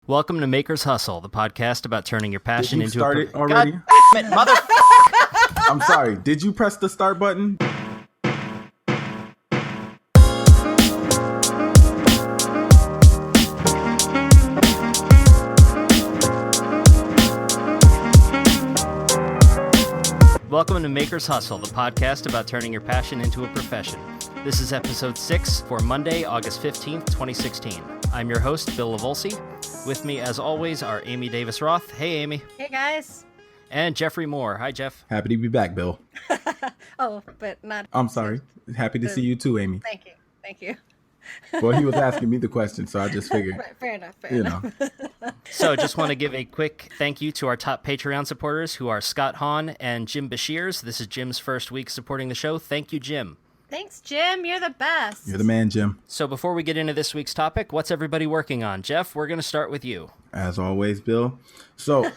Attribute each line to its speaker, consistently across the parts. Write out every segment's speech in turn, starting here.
Speaker 1: Welcome to Maker's Hustle, the podcast about turning your passion into
Speaker 2: start
Speaker 1: a...
Speaker 2: it already?
Speaker 1: God damn it, mother...
Speaker 2: I'm sorry. Did you press the start button?
Speaker 1: Welcome to Maker's Hustle, the podcast about turning your passion into a profession. This is episode 6 for Monday, August 15th, 2016. I'm your host, Bill Lavolsi. With me, as always, are Amy Davis-Roth. Hey, Amy.
Speaker 3: Hey, guys.
Speaker 1: And Jeffrey Moore. Hi, Jeff.
Speaker 2: Happy to be back, Bill.
Speaker 3: Oh, but not...
Speaker 2: I'm sorry. Happy to see you too, Amy.
Speaker 3: Thank you.
Speaker 2: Well, he was asking me the question, so I just figured.
Speaker 3: Right, fair enough.
Speaker 1: So just want to give a quick thank you to our top Patreon supporters, who are Scott Hahn and Jim Bashirs. This is Jim's first week supporting the show. Thank you, Jim.
Speaker 3: Thanks, Jim. You're the best.
Speaker 2: You're the man, Jim.
Speaker 1: So before we get into this week's topic, what's everybody working on? Jeff, we're going to start with you.
Speaker 2: As always, Bill. So,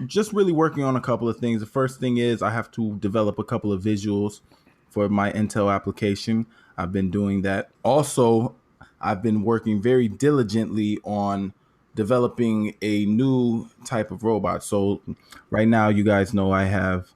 Speaker 2: just really working on a couple of things. The first thing is I have to develop a couple of visuals for my Intel application. I've been doing that. Also, I've been working very diligently on developing a new type of robot. So right now, you guys know I have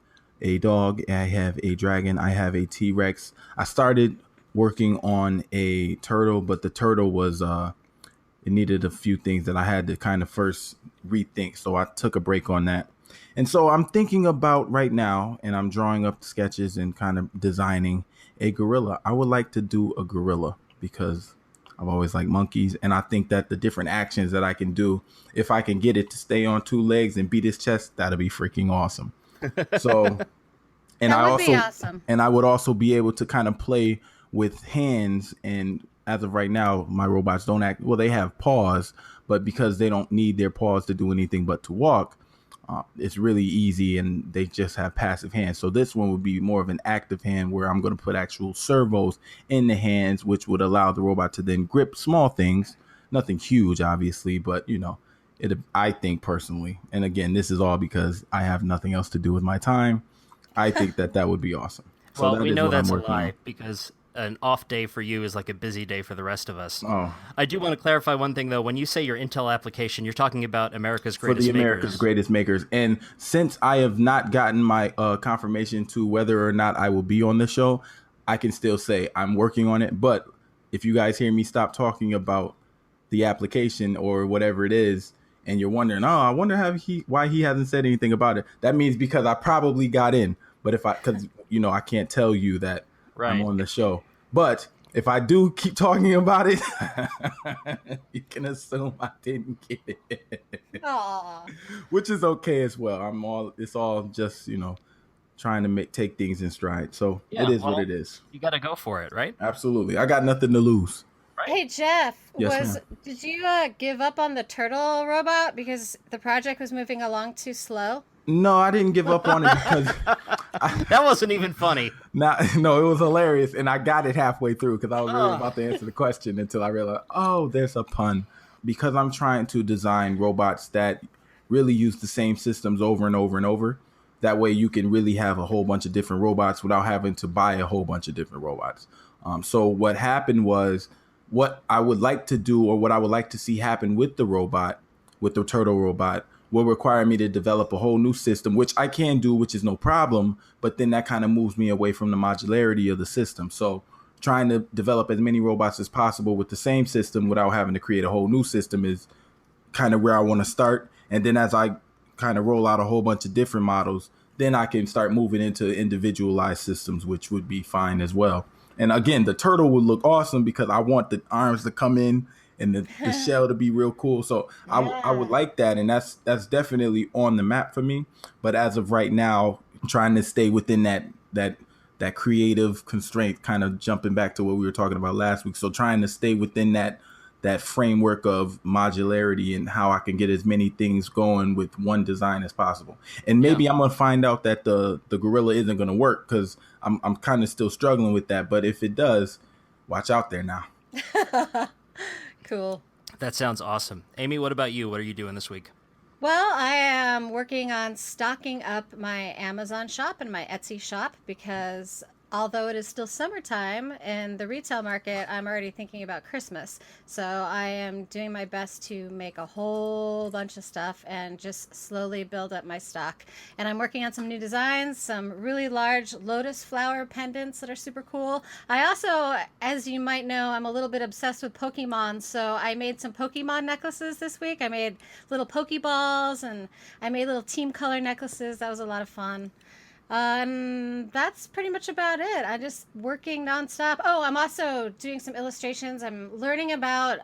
Speaker 2: a dog, I have a dragon, I have a T-Rex. I started working on a turtle, but the turtle was, it needed a few things that I had to kind of first rethink. So I took a break on that. And so I'm thinking about right now, and I'm drawing up sketches and kind of designing a gorilla. I would like to do a gorilla because I've always liked monkeys. And I think that the different actions that I can do, if I can get it to stay on two legs and beat his chest, that'll be freaking awesome. So, and
Speaker 3: that would be awesome.
Speaker 2: And I would also be able to kind of play with hands. And as of right now, my robots don't act, well, they have paws, but because they don't need their paws to do anything but to walk, it's really easy, and they just have passive hands. So this one would be more of an active hand where I'm going to put actual servos in the hands, which would allow the robot to then grip small things. Nothing huge, obviously, but, you know, I think personally, and again, this is all because I have nothing else to do with my time, I think that would be awesome. So
Speaker 1: well, we know that's a lie because an off day for you is like a busy day for the rest of us.
Speaker 2: Oh.
Speaker 1: I do want to clarify one thing, though. When you say your Intel application, you're talking about America's Greatest Makers.
Speaker 2: America's Greatest Makers. And since I have not gotten my confirmation to whether or not I will be on the show, I can still say I'm working on it. But if you guys hear me stop talking about the application or whatever it is, and you're wondering, I wonder why he hasn't said anything about it, that means because I probably got in. But because I can't tell you that right. I'm on the show. But if I do keep talking about it, you can assume I didn't get it.
Speaker 3: Aww.
Speaker 2: Which is okay as well. It's all just, trying to take things in stride. So it is what it is.
Speaker 1: You got to go for it, right?
Speaker 2: Absolutely. I got nothing to lose.
Speaker 3: Right. Hey, Jeff,
Speaker 2: yes,
Speaker 3: did you give up on the turtle robot because the project was moving along too slow?
Speaker 2: No, I didn't give up on it because...
Speaker 1: that wasn't even funny.
Speaker 2: No, it was hilarious, and I got it halfway through because I was really about to answer the question until I realized, there's a pun. Because I'm trying to design robots that really use the same systems over and over and over. That way you can really have a whole bunch of different robots without having to buy a whole bunch of different robots. So what happened was, what I would like to do, or what I would like to see happen with the robot, with the turtle robot, will require me to develop a whole new system, which I can do, which is no problem. But then that kind of moves me away from the modularity of the system. So trying to develop as many robots as possible with the same system without having to create a whole new system is kind of where I want to start. And then as I kind of roll out a whole bunch of different models, then I can start moving into individualized systems, which would be fine as well. And again, the turtle would look awesome because I want the arms to come in and the shell to be real cool. So yeah. I would like that. And that's definitely on the map for me. But as of right now, trying to stay within that creative constraint, kind of jumping back to what we were talking about last week. So trying to stay within that framework of modularity and how I can get as many things going with one design as possible. And maybe I'm going to find out that the gorilla isn't going to work because I'm kind of still struggling with that. But if it does, watch out there now.
Speaker 3: Cool.
Speaker 1: That sounds awesome. Amy, what about you? What are you doing this week?
Speaker 3: Well, I am working on stocking up my Amazon shop and my Etsy shop because although it is still summertime in the retail market, I'm already thinking about Christmas. So I am doing my best to make a whole bunch of stuff and just slowly build up my stock. And I'm working on some new designs, some really large lotus flower pendants that are super cool. I also, as you might know, I'm a little bit obsessed with Pokemon. So I made some Pokemon necklaces this week. I made little Pokeballs and I made little team color necklaces. That was a lot of fun. And that's pretty much about it. I'm just working nonstop. Oh, I'm also doing some illustrations. I'm learning about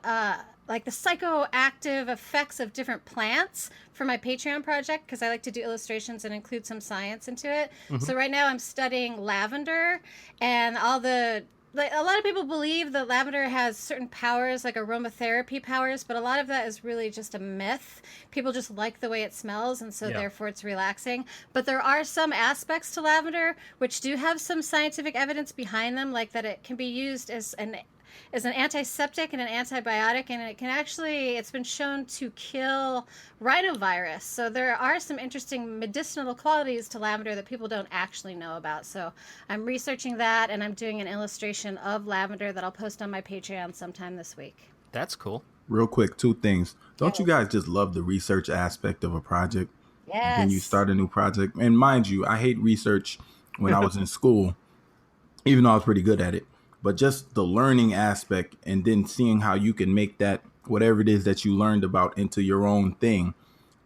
Speaker 3: like the psychoactive effects of different plants for my Patreon project because I like to do illustrations and include some science into it. So right now I'm studying lavender and all the like a lot of people believe that lavender has certain powers like aromatherapy powers, but a lot of that is really just a myth. People just like the way it smells and so therefore it's relaxing. But there are some aspects to lavender which do have some scientific evidence behind them, like that it can be used as an antiseptic and an antibiotic, and it can actually, it's been shown to kill rhinovirus. So there are some interesting medicinal qualities to lavender that people don't actually know about. So I'm researching that, and I'm doing an illustration of lavender that I'll post on my Patreon sometime this week.
Speaker 1: That's cool.
Speaker 2: Real quick, two things. Don't you guys just love the research aspect of a project?
Speaker 3: Yes.
Speaker 2: When you start a new project. And mind you, I hate research when I was in school, even though I was pretty good at it. But just the learning aspect and then seeing how you can make that, whatever it is that you learned about, into your own thing.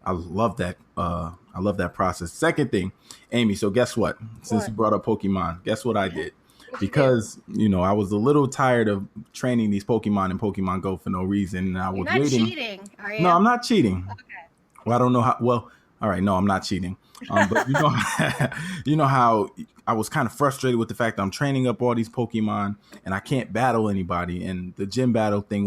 Speaker 2: I love that. I love that process. Second thing, Amy, so guess what? Since you brought up Pokemon, guess what I did? Because, I was a little tired of training these Pokemon in Pokemon Go for no reason. And I was
Speaker 3: You're not
Speaker 2: waiting.
Speaker 3: cheating, are you?
Speaker 2: No, I'm not cheating.
Speaker 3: Okay.
Speaker 2: Well, I don't know how. Well, all right. No, I'm not cheating. But you know how I was kind of frustrated with the fact that I'm training up all these Pokemon and I can't battle anybody. And the gym battle thing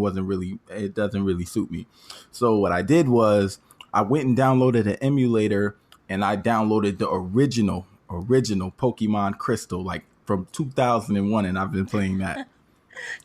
Speaker 2: it doesn't really suit me. So what I did was I went and downloaded an emulator and I downloaded the original Pokemon Crystal, like from 2001. And I've been playing that.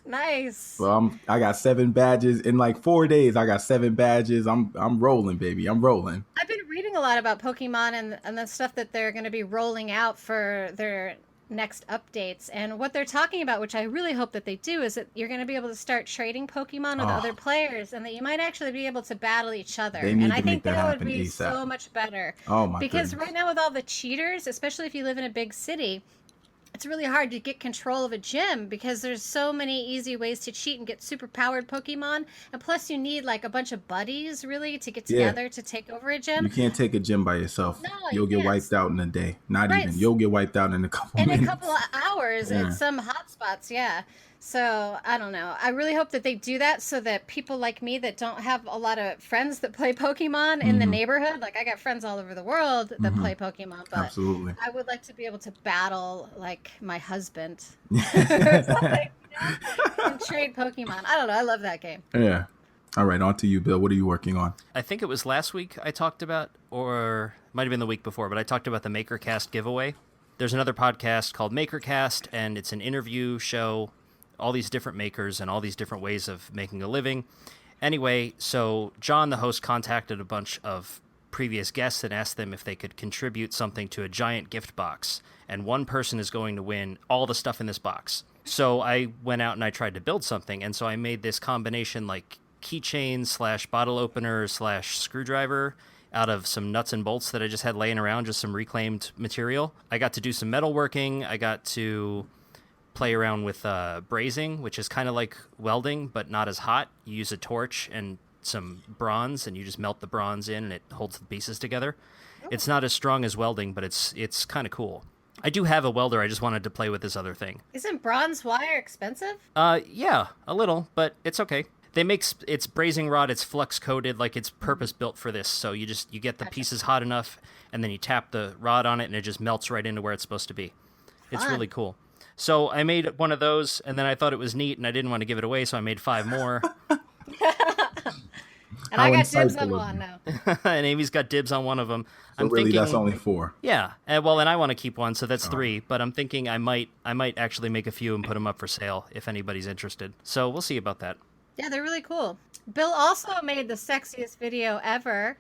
Speaker 3: Nice.
Speaker 2: So I got 7 badges in like 4 days. I got 7 badges. I'm rolling, baby. I'm rolling.
Speaker 3: I've been reading a lot about Pokemon and the stuff that they're going to be rolling out for their next updates. And what they're talking about, which I really hope that they do, is that you're going to be able to start trading Pokemon with other players, and that you might actually be able to battle each other.
Speaker 2: And
Speaker 3: I think that would be
Speaker 2: ASAP.
Speaker 3: so much better.
Speaker 2: Oh my
Speaker 3: Because
Speaker 2: goodness.
Speaker 3: right now with all the cheaters, especially if you live in a big city, it's really hard to get control of a gym because there's so many easy ways to cheat and get super powered Pokemon. And plus you need like a bunch of buddies really to get together to take over a gym.
Speaker 2: You can't take a gym by yourself.
Speaker 3: No,
Speaker 2: You'll get
Speaker 3: can't.
Speaker 2: wiped out in a day. Not
Speaker 3: Right.
Speaker 2: even. You'll get wiped out in a couple
Speaker 3: In
Speaker 2: minutes.
Speaker 3: a couple of hours at some hotspots, yeah. So I don't know. I really hope that they do that so that people like me that don't have a lot of friends that play Pokemon in the neighborhood, like I got friends all over the world that play Pokemon, but
Speaker 2: Absolutely.
Speaker 3: I would like to be able to battle like my husband and trade Pokemon. I don't know. I love that game.
Speaker 2: Yeah. All right. On to you, Bill. What are you working on?
Speaker 1: I think it was last week I talked about, or might have been the week before, but I talked about the MakerCast giveaway. There's another podcast called MakerCast, and it's an interview show, all these different makers and all these different ways of making a living. Anyway, so John, the host, contacted a bunch of previous guests and asked them if they could contribute something to a giant gift box. And one person is going to win all the stuff in this box. So I went out and I tried to build something. And so I made this combination like keychain / bottle opener / screwdriver out of some nuts and bolts that I just had laying around, just some reclaimed material. I got to do some metalworking. I got to play around with brazing, which is kind of like welding, but not as hot. You use a torch and some bronze, and you just melt the bronze in, and it holds the pieces together. Oh. It's not as strong as welding, but it's kind of cool. I do have a welder. I just wanted to play with this other thing.
Speaker 3: Isn't bronze wire expensive?
Speaker 1: Yeah, a little, but it's okay. They make it's brazing rod. It's flux coated, like it's purpose built for this. So you get the pieces hot enough, and then you tap the rod on it, and it just melts right into where it's supposed to be. It's really cool. So I made one of those, and then I thought it was neat, and I didn't want to give it away, so I made 5 more.
Speaker 3: And I got dibs on one now.
Speaker 1: And Amy's got dibs on one of them.
Speaker 2: So really, that's only 4.
Speaker 1: Yeah. And I want to keep one, so that's 3. But I'm thinking I might actually make a few and put them up for sale if anybody's interested. So we'll see about that.
Speaker 3: Yeah, they're really cool. Bill also made the sexiest video ever.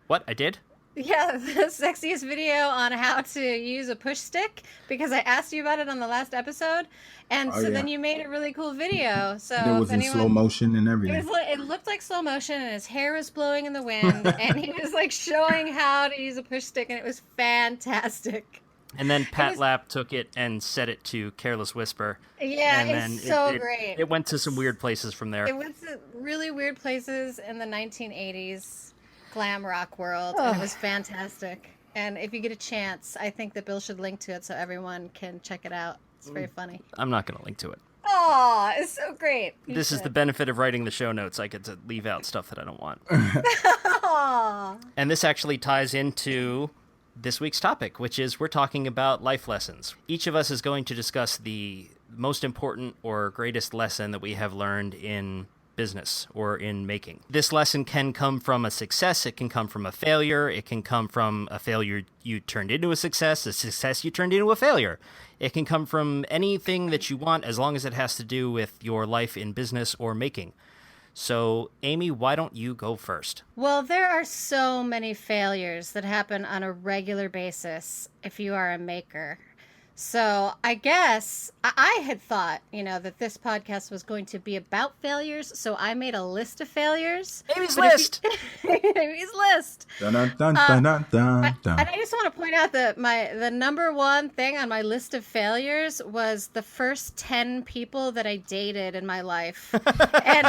Speaker 1: What? I did?
Speaker 3: Yeah, the sexiest video on how to use a push stick because I asked you about it on the last episode, and
Speaker 2: Oh
Speaker 3: so
Speaker 2: yeah,
Speaker 3: then you made a really cool video.
Speaker 2: and it
Speaker 3: So if
Speaker 2: was in slow
Speaker 3: anyone,
Speaker 2: motion and everything.
Speaker 3: it looked like slow motion, and his hair was blowing in the wind, and he was like showing how to use a push stick, and it was fantastic.
Speaker 1: And then Pat
Speaker 3: was-
Speaker 1: Lapp took it and set it to Careless Whisper.
Speaker 3: Yeah,
Speaker 1: And then
Speaker 3: it's so great.
Speaker 1: It went to some weird places from there.
Speaker 3: It went to really weird places in the 1980s glam rock world, and it was fantastic. And if you get a chance, I think that Bill should link to it so everyone can check it out. It's very funny.
Speaker 1: I'm not going to link to it.
Speaker 3: Oh, it's so great. You
Speaker 1: This is
Speaker 3: should.
Speaker 1: the benefit of writing the show notes. I get to leave out stuff that I don't want.
Speaker 3: Aw.
Speaker 1: And this actually ties into this week's topic, which is we're talking about life lessons. Each of us is going to discuss the most important or greatest lesson that we have learned in business or in making. This lesson can come from a success, it can come from a failure, it can come from a failure you turned into a success you turned into a failure. It can come from anything that you want as long as it has to do with your life in business or making. So, Amy, why don't you go first?
Speaker 3: Well, there are so many failures that happen on a regular basis if you are a maker. So I guess I had thought, that this podcast was going to be about failures. So I made a list of failures.
Speaker 1: Amy's
Speaker 3: But if
Speaker 1: list!
Speaker 3: Amy's list.
Speaker 2: Dun, dun, dun, dun, dun, dun, dun.
Speaker 3: And I just want to point out that the number one thing on my list of failures was the first 10 people that I dated in my life. And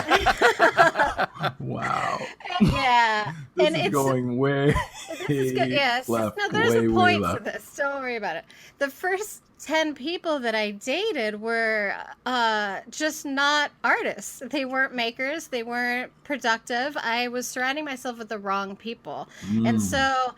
Speaker 2: Wow,
Speaker 3: yeah.
Speaker 2: this
Speaker 3: and
Speaker 2: is
Speaker 3: it's
Speaker 2: going way
Speaker 3: This is good. Yes.
Speaker 2: left.
Speaker 3: No, there's
Speaker 2: way,
Speaker 3: a
Speaker 2: way
Speaker 3: point to
Speaker 2: left.
Speaker 3: this. Don't worry about it. The first 10 people that I dated were just not artists. They weren't makers. They weren't productive. I was surrounding myself with the wrong people. And so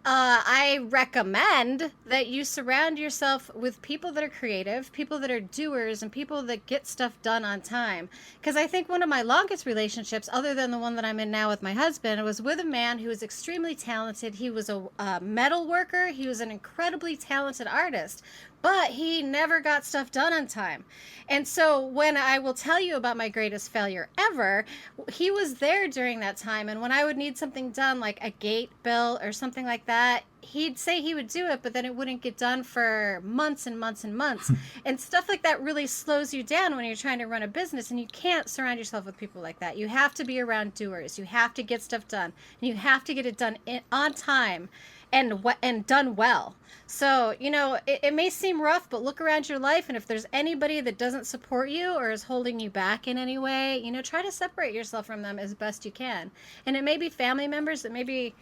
Speaker 3: I recommend that you surround yourself with people that are creative, people that are doers, and people that get stuff done on time. Because I think one of my longest relationships, other than the one that I'm in now with my husband, was with a man who was extremely talented. He was a metal worker. He was an incredibly talented artist, but he never got stuff done on time. And so when I will tell you about my greatest failure ever, he was there during that time. And when I would need something done, like a gate bill or something like that, he'd say he would do it, but then it wouldn't get done for months and months and months. And stuff like that really slows you down when you're trying to run a business, and you can't surround yourself with people like that. You have to be around doers. You have to get stuff done, and you have to get it done on time and done well. So, it may seem rough, but look around your life, and if there's anybody that doesn't support you or is holding you back in any way, try to separate yourself from them as best you can. And it may be family members, it may be,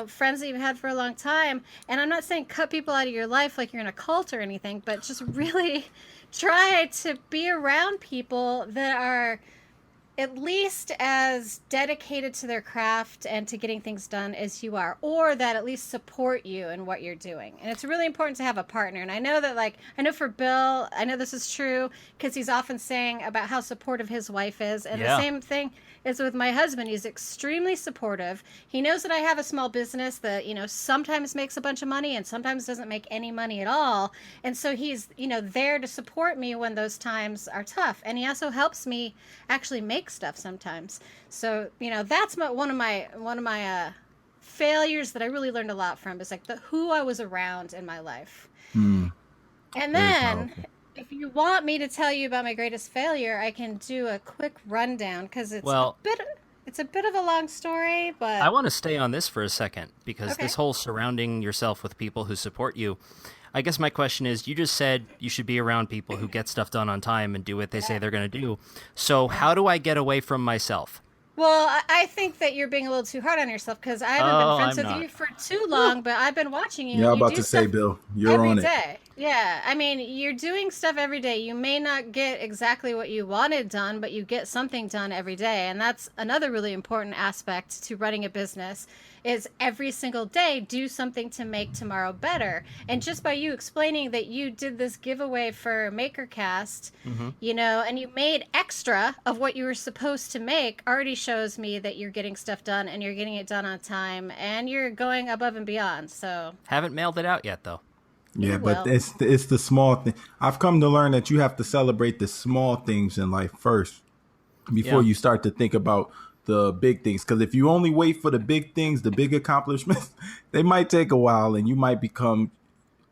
Speaker 3: friends that you've had for a long time. And I'm not saying cut people out of your life like you're in a cult or anything, but just really try to be around people that are at least as dedicated to their craft and to getting things done as you are, or that at least support you in what you're doing. And it's really important to have a partner. And I know that, I know for Bill, I know this is true because he's often saying about how supportive his wife is. And
Speaker 1: Yeah.
Speaker 3: the same thing is with my husband. He's extremely supportive. He knows that I have a small business that, sometimes makes a bunch of money and sometimes doesn't make any money at all. And so he's, there to support me when those times are tough. And he also helps me actually make stuff sometimes. So, that's one of my failures that I really learned a lot from, is like who I was around in my life. And then
Speaker 2: powerful.
Speaker 3: if you want me to tell you about my greatest failure, I can do a quick rundown because it's a bit of a long story, but
Speaker 1: I want to stay on this for a second because
Speaker 3: Okay.
Speaker 1: this whole surrounding yourself with people who support you. I guess my question is, you just said you should be around people who get stuff done on time and do what they say they're going to do. So how do I get away from myself?
Speaker 3: Well, I think that you're being a little too hard on yourself because I haven't been friends
Speaker 1: I'm
Speaker 3: with
Speaker 1: not.
Speaker 3: you for too long, but I've been watching you.
Speaker 2: Yeah, I'm
Speaker 3: and you
Speaker 2: about
Speaker 3: do
Speaker 2: to say,
Speaker 3: stuff
Speaker 2: Bill, you're
Speaker 3: every
Speaker 2: on it.
Speaker 3: day. Yeah, I mean, you're doing stuff every day. You may not get exactly what you wanted done, but you get something done every day. And that's another really important aspect to running a business, is every single day do something to make tomorrow better. And just by you explaining that you did this giveaway for MakerCast, and you made extra of what you were supposed to make, already shows me that you're getting stuff done and you're getting it done on time and you're going above and beyond. So
Speaker 1: Haven't mailed it out yet, though.
Speaker 2: Yeah, but
Speaker 3: will.
Speaker 2: it's the small thing. I've come to learn that you have to celebrate the small things in life first before
Speaker 1: Yeah.
Speaker 2: you start to think about the big things. Because if you only wait for the big things, the big accomplishments, they might take a while, and you might become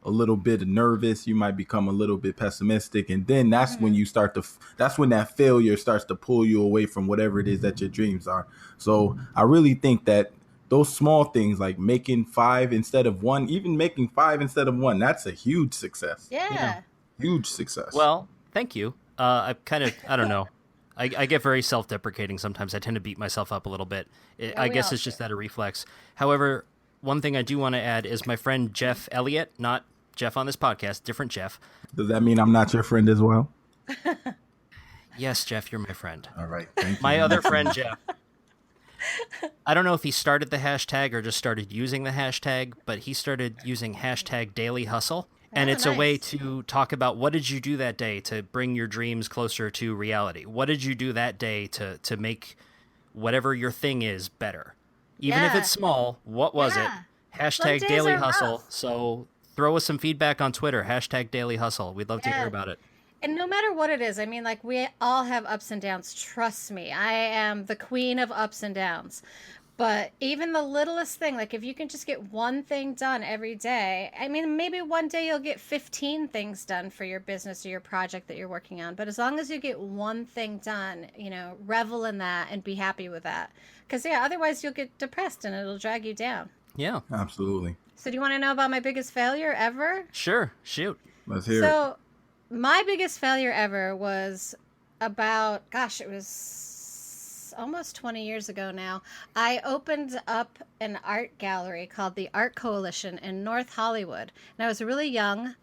Speaker 2: a little bit nervous. You might become a little bit pessimistic, and then that's when you start to. That's when that failure starts to pull you away from whatever it is that your dreams are. So I really think that those small things, like making 5 instead of 1, even making 5 instead of 1, that's a huge success.
Speaker 3: Yeah.
Speaker 2: Huge success.
Speaker 1: Well, thank you. I don't know. I get very self-deprecating sometimes. I tend to beat myself up a little bit. I guess it's just that a reflex. However, one thing I do want to add is my friend Jeff Elliott, not Jeff on this podcast, different Jeff.
Speaker 2: Does that mean I'm not your friend as well?
Speaker 1: Yes, Jeff, you're my friend.
Speaker 2: All right. Thank you.
Speaker 1: My other friend, Jeff. I don't know if he started the hashtag or just started using the hashtag, but he started using hashtag Daily Hustle. And it's a way to talk about what did you do that day to bring your dreams closer to reality? What did you do that day to make whatever your thing is better? Even if it's small, what was it? Hashtag Daily Hustle. Rough. So throw us some feedback on Twitter, hashtag Daily Hustle. We'd love to hear about it.
Speaker 3: And no matter what it is, I mean, like, we all have ups and downs. Trust me, I am the queen of ups and downs. But even the littlest thing, like if you can just get one thing done every day, I mean, maybe one day you'll get 15 things done for your business or your project that you're working on. But as long as you get one thing done, revel in that and be happy with that. Because, otherwise you'll get depressed and it'll drag you down.
Speaker 1: Yeah.
Speaker 2: Absolutely.
Speaker 3: So do you want to know about my biggest failure ever?
Speaker 1: Sure. Shoot.
Speaker 2: Let's hear it.
Speaker 3: So my biggest failure ever was about, it was almost 20 years ago now. I opened up an art gallery called the Art Coalition in North Hollywood. And I was really young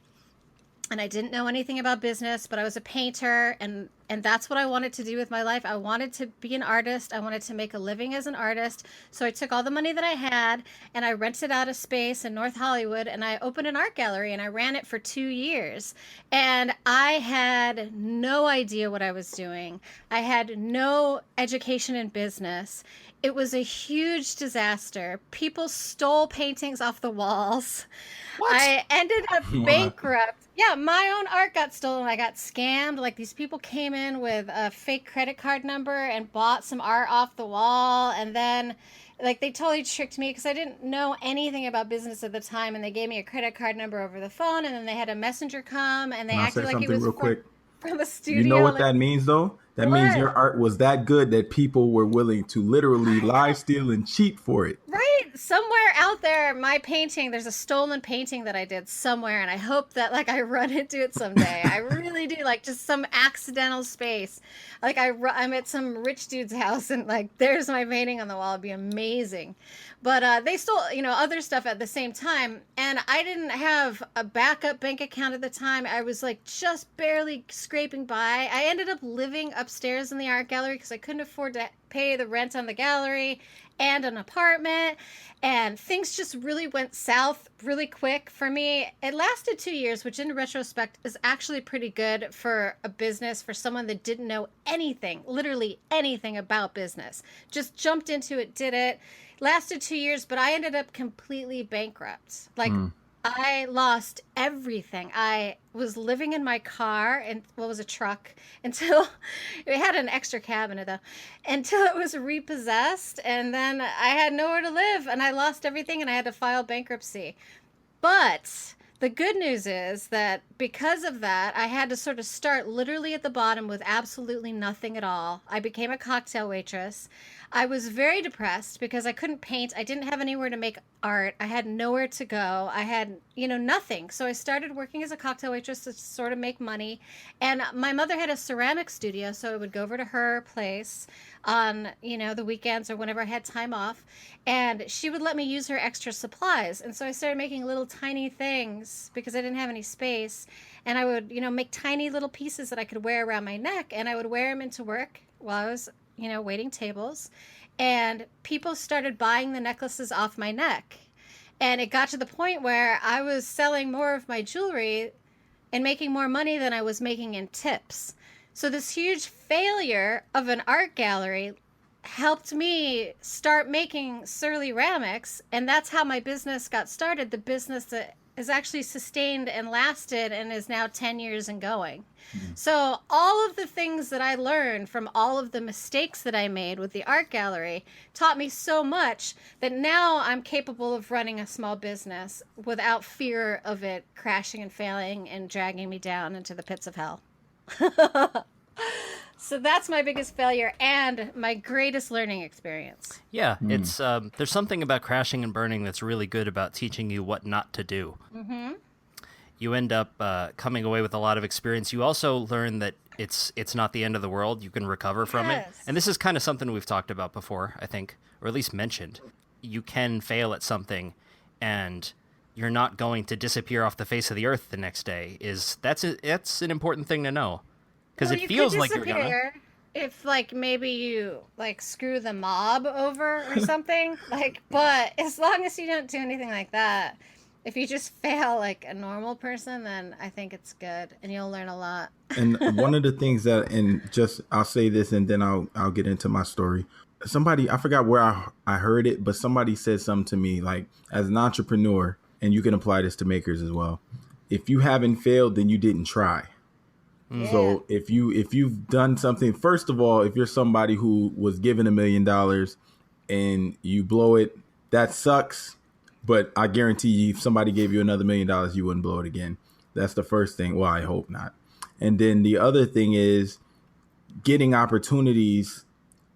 Speaker 3: and I didn't know anything about business, but I was a painter and that's what I wanted to do with my life. I wanted to be an artist. I wanted to make a living as an artist. So I took all the money that I had and I rented out a space in North Hollywood and I opened an art gallery and I ran it for 2 years. And I had no idea what I was doing. I had no education in business. It was a huge disaster. People stole paintings off the walls. What? I ended up bankrupt. Yeah, my own art got stolen. I got scammed. Like, these people came in with a fake credit card number and bought some art off the wall. And then, like, they totally tricked me because I didn't know anything about business at the time. And they gave me a credit card number over the phone. And then they had a messenger come and they acted like it was from a studio.
Speaker 2: You know what that means, though? That means your art was that good that people were willing to literally lie, steal, and cheat for it.
Speaker 3: Right. Somewhere out there, my painting, there's a stolen painting that I did somewhere, and I hope that, like, I run into it someday. I really do. Like, just some accidental space. Like, I'm at some rich dude's house, and, like, there's my painting on the wall. It'd be amazing. But they stole, other stuff at the same time, and I didn't have a backup bank account at the time. I was, like, just barely scraping by. I ended up living upstairs in the art gallery because I couldn't afford to pay the rent on the gallery and an apartment, and things just really went south really quick for me. It lasted 2 years, which in retrospect is actually pretty good for a business, for someone that didn't know anything, literally anything about business. Just jumped into it, did it. Lasted 2 years, but I ended up completely bankrupt. Like, I lost everything. I was living in my car, and was a truck, until it had an extra cab in it, though, until it was repossessed, and then I had nowhere to live, and I lost everything, and I had to file bankruptcy. But the good news is that because of that, I had to sort of start literally at the bottom with absolutely nothing at all. I became a cocktail waitress. I was very depressed because I couldn't paint. I didn't have anywhere to make art. I had nowhere to go. I had, nothing. So I started working as a cocktail waitress to sort of make money. And my mother had a ceramic studio, so I would go over to her place on, the weekends or whenever I had time off. And she would let me use her extra supplies. And so I started making little tiny things because I didn't have any space. And I would, make tiny little pieces that I could wear around my neck. And I would wear them into work while I was waiting tables, and people started buying the necklaces off my neck. And it got to the point where I was selling more of my jewelry and making more money than I was making in tips. So this huge failure of an art gallery helped me start making surly-ramics, and that's how my business got started, the business that is actually sustained and lasted and is now 10 years and going. So all of the things that I learned from all of the mistakes that I made with the art gallery taught me so much that now I'm capable of running a small business without fear of it crashing and failing and dragging me down into the pits of hell. So that's my biggest failure and my greatest learning experience.
Speaker 1: Yeah, it's there's something about crashing and burning that's really good about teaching you what not to do. Mm-hmm. You end up coming away with a lot of experience. You also learn that it's not the end of the world. You can recover from it. And this is kind of something we've talked about before, I think, or at least mentioned. You can fail at something, and you're not going to disappear off the face of the earth the next day. That's an important thing to know. Because it feels like you're gonna.
Speaker 3: If like maybe you like screw the mob over or something, like, but as long as you don't do anything like that, if you just fail like a normal person, then I think it's good and you'll learn a lot.
Speaker 2: And one of the things that, and just I'll say this and then I'll get into my story. Somebody, I forgot where I heard it, but somebody said something to me like, as an entrepreneur, and you can apply this to makers as well. If you haven't failed, then you didn't try. Yeah. So if you've done something, first of all, if you're somebody who was given $1 million and you blow it, that sucks. But I guarantee you, if somebody gave you another $1 million, you wouldn't blow it again. That's the first thing. Well, I hope not. And then the other thing is getting opportunities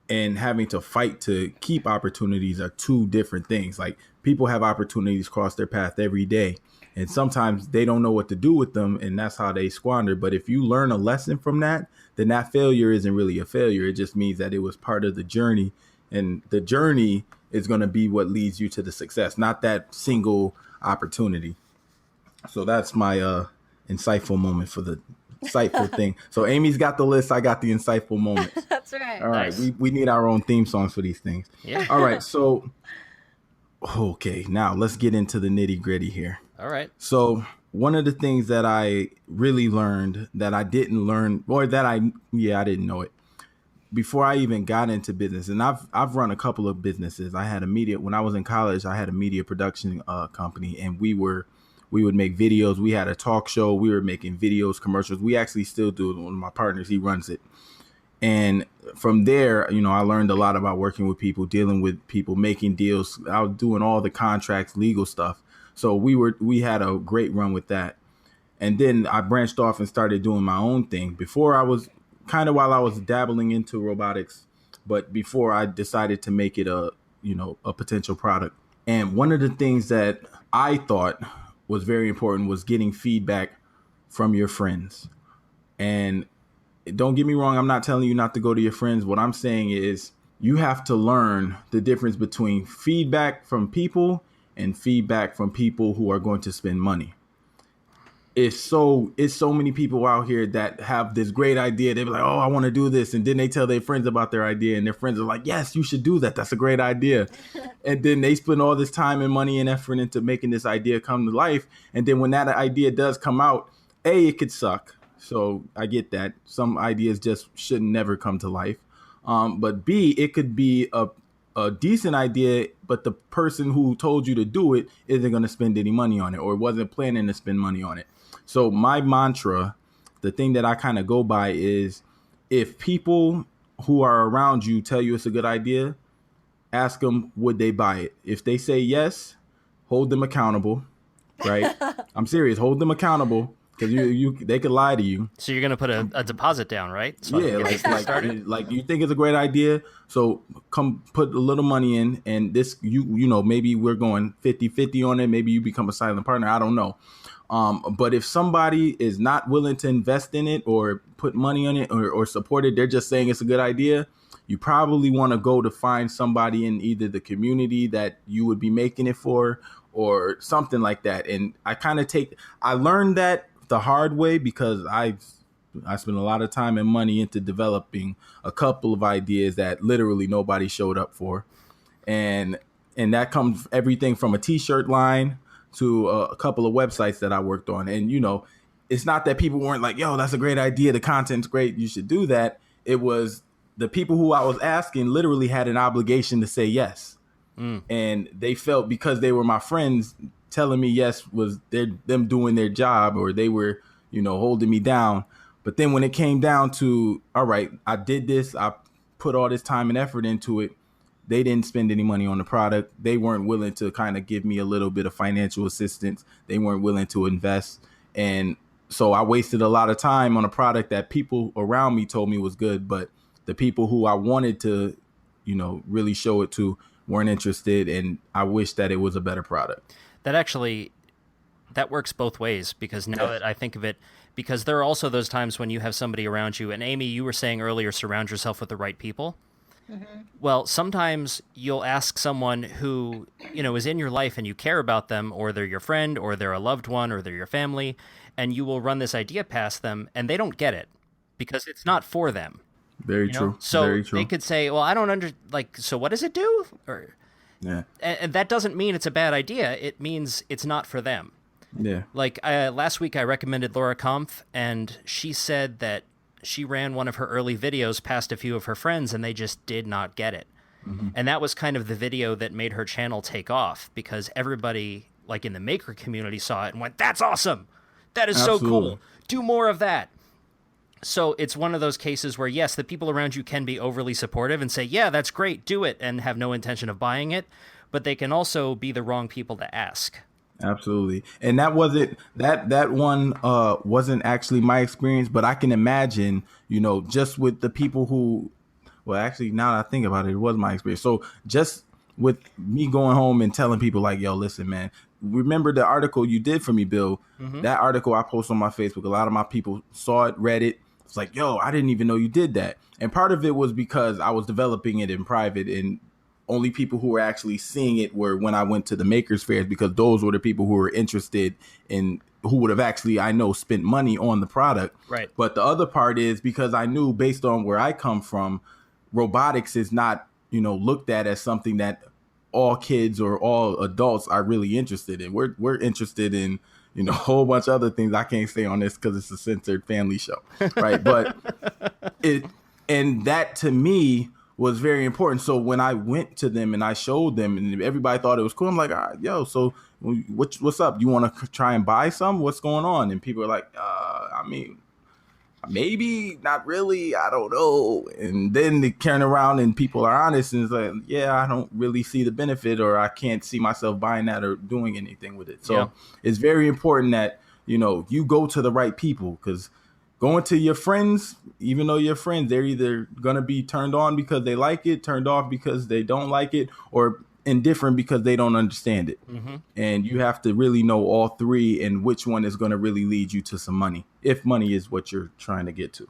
Speaker 2: and having to fight to keep opportunities are two different things. Like, people have opportunities cross their path every day. And sometimes they don't know what to do with them, and that's how they squander. But if you learn a lesson from that, then that failure isn't really a failure. It just means that it was part of the journey, and the journey is going to be what leads you to the success, not that single opportunity. So that's my insightful moment for the insightful thing. So Amy's got the list. I got the insightful moments.
Speaker 3: That's right.
Speaker 2: All right.
Speaker 1: Nice.
Speaker 2: We need our own theme songs for these things.
Speaker 1: Yeah.
Speaker 2: All right. So, okay, now let's get into the nitty gritty here.
Speaker 1: All right.
Speaker 2: So one of the things that I really learned that I didn't learn, or that I didn't know it before I even got into business. And I've run a couple of businesses. I had when I was in college, I had a media production company, and we would make videos. We had a talk show. We were making videos, commercials. We actually still do it. One of my partners, he runs it. And from there, I learned a lot about working with people, dealing with people, making deals. I was doing all the contracts, legal stuff. So we had a great run with that. And then I branched off and started doing my own thing. Before, I was while I was dabbling into robotics, but before I decided to make it a potential product. And one of the things that I thought was very important was getting feedback from your friends. And don't get me wrong, I'm not telling you not to go to your friends. What I'm saying is you have to learn the difference between feedback from people and feedback from people who are going to spend money. It's so many people out here that have this great idea. They're like, oh, I want to do this. And then they tell their friends about their idea, and their friends are like, yes, you should do that. That's a great idea. And then they spend all this time and money and effort into making this idea come to life. And then when that idea does come out, it could suck. So I get that. Some ideas just should never come to life. But B, it could be a decent idea, but the person who told you to do it isn't going to spend any money on it, or wasn't planning to spend money on it. So my mantra, the thing that I kind of go by is, if people who are around you tell you it's a good idea, ask them, would they buy it? If they say yes, hold them accountable, right? I'm serious. Hold them accountable. Because they could lie to you.
Speaker 1: So you're going to put a deposit down, right? So
Speaker 2: yeah, like you think it's a great idea. So come put a little money in, and this, maybe we're going 50-50 on it. Maybe you become a silent partner. I don't know. But if somebody is not willing to invest in it or put money on it or support it, they're just saying it's a good idea, you probably want to go to find somebody in either the community that you would be making it for or something like that. And I learned that the hard way, because I spent a lot of time and money into developing a couple of ideas that literally nobody showed up for. And that comes everything from a t-shirt line to a couple of websites that I worked on. And, it's not that people weren't like, yo, that's a great idea. The content's great. You should do that. It was the people who I was asking literally had an obligation to say yes. And they felt, because they were my friends, telling me yes was them doing their job, or they were, holding me down. But then when it came down to, all right, I did this, I put all this time and effort into it. They didn't spend any money on the product. They weren't willing to kind of give me a little bit of financial assistance. They weren't willing to invest. And so I wasted a lot of time on a product that people around me told me was good, but the people who I wanted to, really show it to weren't interested. And I wish that it was a better product.
Speaker 1: That works both ways, because now that I think of it, because there are also those times when you have somebody around you. And Amy, you were saying earlier, surround yourself with the right people. Mm-hmm. Well, sometimes you'll ask someone who, is in your life and you care about them, or they're your friend, or they're a loved one, or they're your family, and you will run this idea past them and they don't get it because it's not for them.
Speaker 2: Very true.
Speaker 1: So
Speaker 2: Very true.
Speaker 1: They could say, well, I don't so what does it do?
Speaker 2: Yeah.
Speaker 1: And that doesn't mean it's a bad idea. It means it's not for them.
Speaker 2: Yeah.
Speaker 1: Like last week I recommended Laura Kampf, and she said that she ran one of her early videos past a few of her friends and they just did not get it. Mm-hmm. And that was kind of the video that made her channel take off, because everybody like in the maker community saw it and went, that's awesome. That is Absolutely. So cool. Do more of that. So it's one of those cases where, yes, the people around you can be overly supportive and say, yeah, that's great, do it, and have no intention of buying it. But they can also be the wrong people to ask.
Speaker 2: Absolutely. And that wasn't that one wasn't actually my experience, but I can imagine, just with the people who, well, actually, now that I think about it, it was my experience. So just with me going home and telling people like, yo, listen, man, remember the article you did for me, Bill? Mm-hmm. That article I posted on my Facebook, a lot of my people saw it, read it. It's like, yo, I didn't even know you did that. And part of it was because I was developing it in private, and only people who were actually seeing it were when I went to the makers fairs, because those were the people who were interested in, who would have actually, I know, spent money on the product.
Speaker 1: Right.
Speaker 2: But the other part is because I knew, based on where I come from, robotics is not, looked at as something that all kids or all adults are really interested in. We're interested in, a whole bunch of other things I can't say on this because it's a censored family show, right? But and that to me was very important. So when I went to them and I showed them, and everybody thought it was cool, I'm like, yo, so what's up? You want to try and buy some? What's going on? And people are like, I mean, maybe, not really, I don't know. And then they turn around and people are honest and it's like, yeah, I don't really see the benefit, or I can't see myself buying that or doing anything with it. So It's very important that, you go to the right people, because going to your friends, even though your friends, they're either going to be turned on because they like it, turned off because they don't like it, or indifferent because they don't understand it. Mm-hmm. And you have to really know all three and which one is going to really lead you to some money, if money is what you're trying to get to.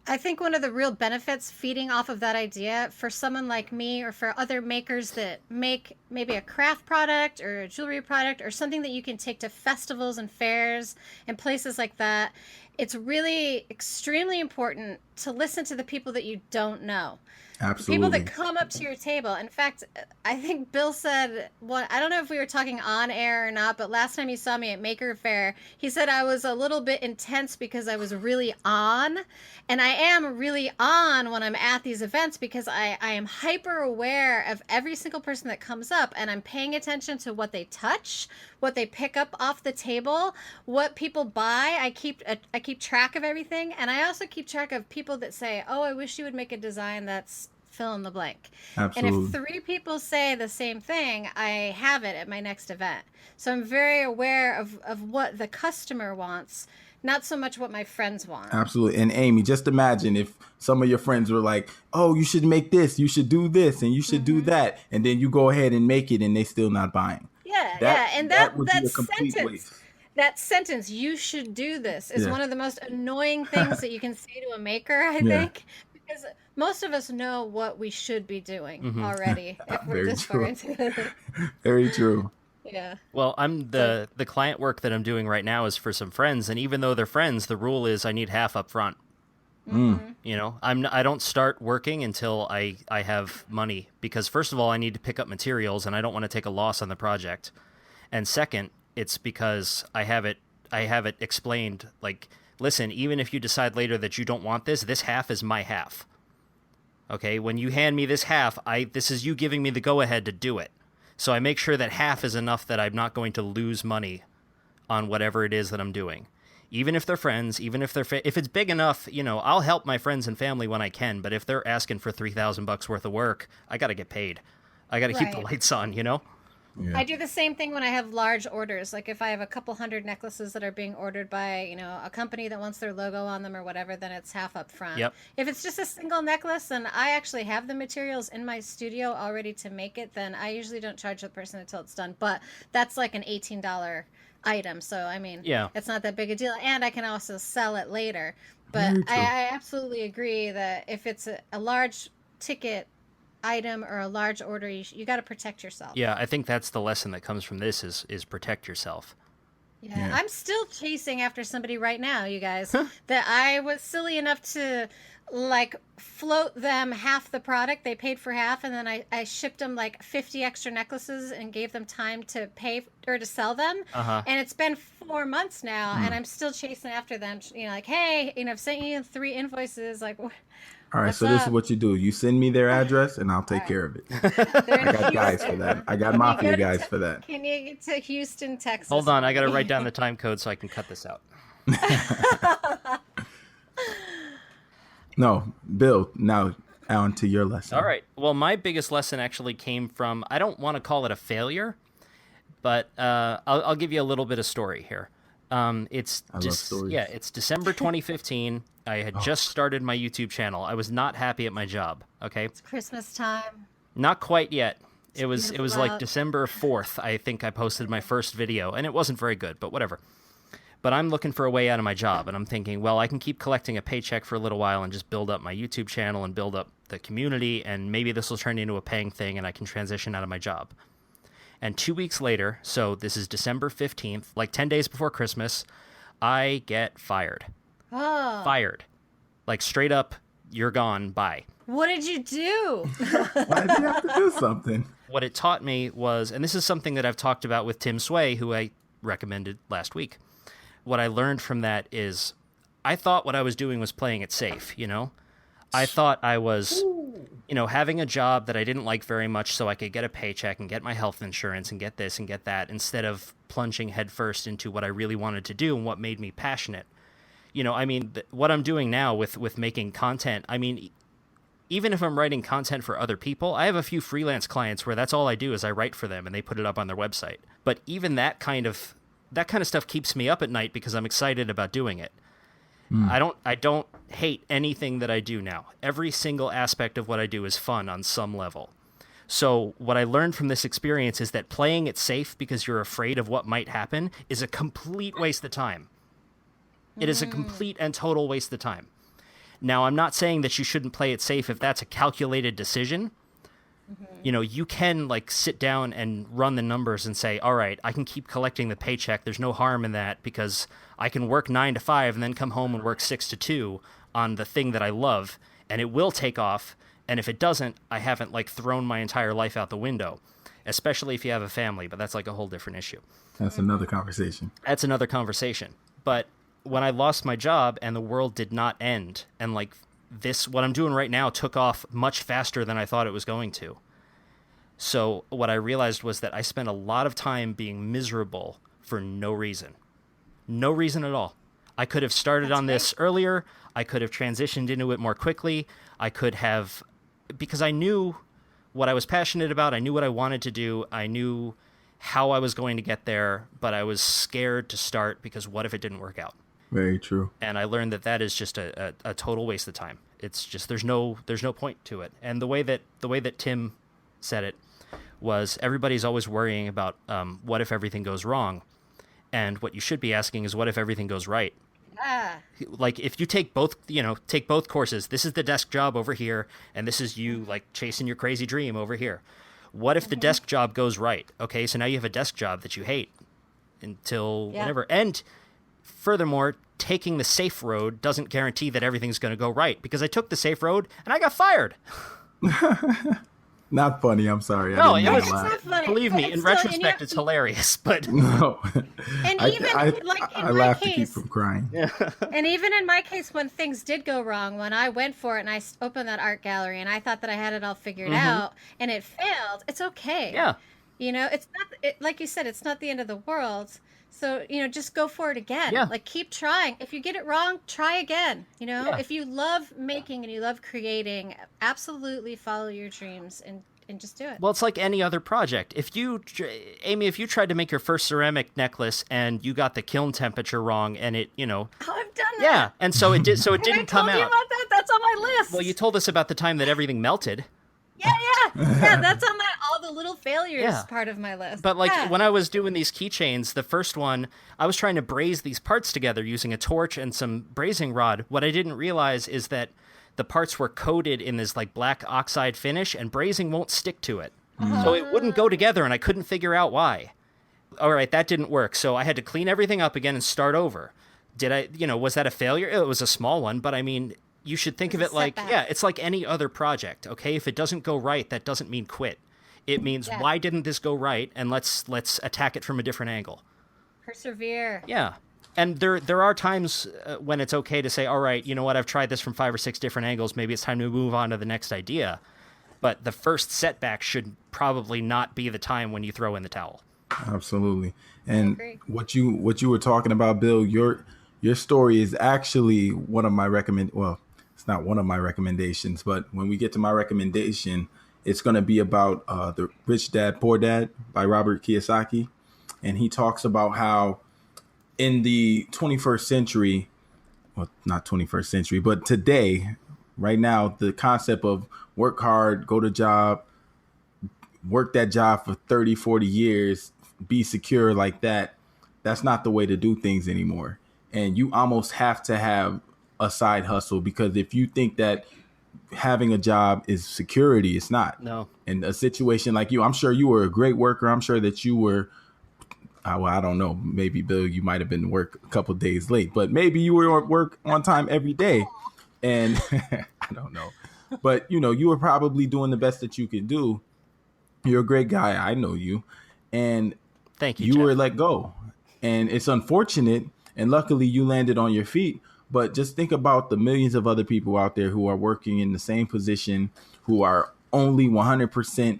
Speaker 3: I think one of the real benefits feeding off of that idea for someone like me, or for other makers that make maybe a craft product or a jewelry product or something that you can take to festivals and fairs and places like that, it's really extremely important to listen to the people that you don't know.
Speaker 2: Absolutely.
Speaker 3: People that come up to your table. In fact, I think Bill said, I don't know if we were talking on air or not, but last time he saw me at Maker Fair, he said I was a little bit intense because I was really on. And I am really on when I'm at these events, because I am hyper aware of every single person that comes up, and I'm paying attention to what they touch, what they pick up off the table, what people buy. I keep track of everything. And I also keep track of people that say, oh, I wish you would make a design that's fill in the blank.
Speaker 2: Absolutely.
Speaker 3: And if 3 people say the same thing, I have it at my next event. So I'm very aware of what the customer wants, not so much what my friends want.
Speaker 2: Absolutely. And Amy, just imagine if some of your friends were like, oh, you should make this, you should do this, and you should do that. And then you go ahead and make it and they still not buying.
Speaker 3: Yeah. And that
Speaker 2: would be a complete
Speaker 3: sentence.
Speaker 2: waste.
Speaker 3: That sentence, you should do this, is one of the most annoying things that you can say to a maker, I think. Because most of us know what we should be doing already if we're this far into it.
Speaker 2: Very true.
Speaker 3: Yeah.
Speaker 1: Well, the client work that I'm doing right now is for some friends, and even though they're friends, the rule is I need half up front. I don't start working until I have money, because first of all, I need to pick up materials and I don't want to take a loss on the project. And second, it's because I have it explained, like, listen, even if you decide later that you don't want this half is my half. Okay, when you hand me this half, this is you giving me the go-ahead to do it. So I make sure that half is enough that I'm not going to lose money on whatever it is that I'm doing. Even if they're friends, even if if it's big enough, I'll help my friends and family when I can. But if they're asking for $3,000 worth of work, I got to get paid. I got to keep the lights on,
Speaker 2: Yeah.
Speaker 3: I do the same thing when I have large orders. Like if I have a couple hundred necklaces that are being ordered by, a company that wants their logo on them or whatever, then it's half up front.
Speaker 1: Yep.
Speaker 3: If it's just a single necklace and I actually have the materials in my studio all ready to make it, then I usually don't charge the person until it's done. But that's like an $18 item. So, I mean, it's not that big a deal. And I can also sell it later. But I absolutely agree that if it's a large ticket item or a large order, you got to protect yourself.
Speaker 1: Yeah, I think that's the lesson that comes from this is protect yourself.
Speaker 3: Yeah, I'm still chasing after somebody right now, you guys, that I was silly enough to float them half the product. They paid for half, and then I shipped them 50 extra necklaces and gave them time to pay or to sell them. And it's been 4 months now, and I'm still chasing after them. Hey, I've sent you 3 invoices.
Speaker 2: All right, so this is what you do. You send me their address, and I'll take care of it. I got guys for that. I got mafia guys for that.
Speaker 3: Can you get to Houston, Texas?
Speaker 1: Hold on, I got to write down the time code so I can cut this out.
Speaker 2: No, Bill, now on to your lesson.
Speaker 1: All right. Well, my biggest lesson actually came from, I don't want to call it a failure, but I'll give you a little bit of story here. It's December 2015. I had just started my YouTube channel. I was not happy at my job. Okay.
Speaker 3: It's Christmas time.
Speaker 1: Not quite yet. It was like December 4th. I think I posted my first video, and it wasn't very good, but whatever. But I'm looking for a way out of my job, and I'm thinking, well, I can keep collecting a paycheck for a little while and just build up my YouTube channel and build up the community, and maybe this will turn into a paying thing, and I can transition out of my job. And 2 weeks later, so this is December 15th, 10 days before Christmas, I get fired.
Speaker 3: Oh.
Speaker 1: Fired. Straight up, you're gone, bye.
Speaker 3: What did you do?
Speaker 2: Why did you have to do something?
Speaker 1: What it taught me was, and this is something that I've talked about with Tim Sway, who I recommended last week. What I learned from that is I thought what I was doing was playing it safe, I thought I was, having a job that I didn't like very much so I could get a paycheck and get my health insurance and get this and get that instead of plunging headfirst into what I really wanted to do and what made me passionate. What I'm doing now with making content, even if I'm writing content for other people, I have a few freelance clients where that's all I do is I write for them and they put it up on their website. But even that kind of stuff keeps me up at night because I'm excited about doing it. I don't hate anything that I do now. Every single aspect of what I do is fun on some level. So what I learned from this experience is that playing it safe because you're afraid of what might happen is a complete waste of time. It is a complete and total waste of time. Now, I'm not saying that you shouldn't play it safe if that's a calculated decision. You can sit down and run the numbers and say, all right, I can keep collecting the paycheck. There's no harm in that because I can work 9 to 5 and then come home and work 6 to 2 on the thing that I love, and it will take off. And if it doesn't, I haven't thrown my entire life out the window, especially if you have a family. But that's a whole different issue.
Speaker 2: That's another conversation.
Speaker 1: But when I lost my job and the world did not end, and what I'm doing right now took off much faster than I thought it was going to. So what I realized was that I spent a lot of time being miserable for no reason. No reason at all. I could have started on this earlier. I could have transitioned into it more quickly. I could have, because I knew what I was passionate about. I knew what I wanted to do. I knew how I was going to get there, but I was scared to start because what if it didn't work out?
Speaker 2: Very true.
Speaker 1: And I learned that is just a total waste of time. It's just there's no point to it. And the way that Tim said it was everybody's always worrying about what if everything goes wrong, and what you should be asking is what if everything goes right. If you take both courses, this is the desk job over here, and this is you chasing your crazy dream over here. What if the desk job goes right? Okay, so now you have a desk job that you hate until whenever. And furthermore, taking the safe road doesn't guarantee that everything's going to go right, because I took the safe road and I got fired.
Speaker 2: Not funny. I'm sorry.
Speaker 1: No,
Speaker 3: it's not funny.
Speaker 1: Believe me, in retrospect, it's hilarious. But
Speaker 2: no,
Speaker 3: and even
Speaker 2: I
Speaker 3: in my
Speaker 2: laugh to keep
Speaker 3: case,
Speaker 2: from crying.
Speaker 3: and even in my case, when things did go wrong, when I went for it and I opened that art gallery and I thought that I had it all figured out and it failed, it's okay.
Speaker 1: Yeah.
Speaker 3: You know, it's not like you said, it's not the end of the world. So, just go for it again.
Speaker 1: Yeah.
Speaker 3: Like keep trying. If you get it wrong, try again.
Speaker 1: Yeah.
Speaker 3: If you love making and you love creating, absolutely follow your dreams and just do it.
Speaker 1: Well, it's like any other project. Amy, if you tried to make your first ceramic necklace and you got the kiln temperature wrong and it,
Speaker 3: Oh, I've done that.
Speaker 1: yeah, and so it did, so it
Speaker 3: Have I
Speaker 1: didn't come
Speaker 3: told you
Speaker 1: out.
Speaker 3: about that? That's on my list.
Speaker 1: Well, you told us about the time that everything melted.
Speaker 3: Yeah, that's on my all the little failures
Speaker 1: Yeah.
Speaker 3: part of my list.
Speaker 1: But like
Speaker 3: Yeah.
Speaker 1: when I was doing these keychains, the first one, I was trying to braze these parts together using a torch and some brazing rod. What I didn't realize is that the parts were coated in this like black oxide finish, and brazing won't stick to it. So it wouldn't go together, and I couldn't figure out why. All right, that didn't work. So I had to clean everything up again and start over. Was that a failure? It was a small one, but I mean, you should think of it like, it's like any other project, okay? If it doesn't go right, that doesn't mean quit. It means, why didn't this go right? And let's attack it from a different angle.
Speaker 3: Persevere.
Speaker 1: Yeah. And there are times when it's okay to say, all right, you know what, I've tried this from 5 or 6 different angles. Maybe it's time to move on to the next idea. But the first setback should probably not be the time when you throw in the towel.
Speaker 2: Absolutely. And what you were talking about, Bill, your story is actually one of my it's not one of my recommendations, but when we get to my recommendation, it's going to be about the Rich Dad, Poor Dad by Robert Kiyosaki. And he talks about how in the 21st century, well, not 21st century, but today, right now, the concept of work hard, go to job, work that job for 30, 40 years, be secure like that, that's not the way to do things anymore. And you almost have to have a side hustle, because if you think that having a job is security, it's not.
Speaker 1: No.
Speaker 2: In a situation like you, I'm sure you were a great worker. I'm sure that you were, well, I don't know, maybe Bill, you might have been to work a couple of days late, but maybe you were at work on time every day. And I don't know, but you were probably doing the best that you could do. You're a great guy. I know you. And
Speaker 1: thank you.
Speaker 2: You
Speaker 1: Jeff.
Speaker 2: were let go, and it's unfortunate. And luckily you landed on your feet. But just think about the millions of other people out there who are working in the same position, who are only 100%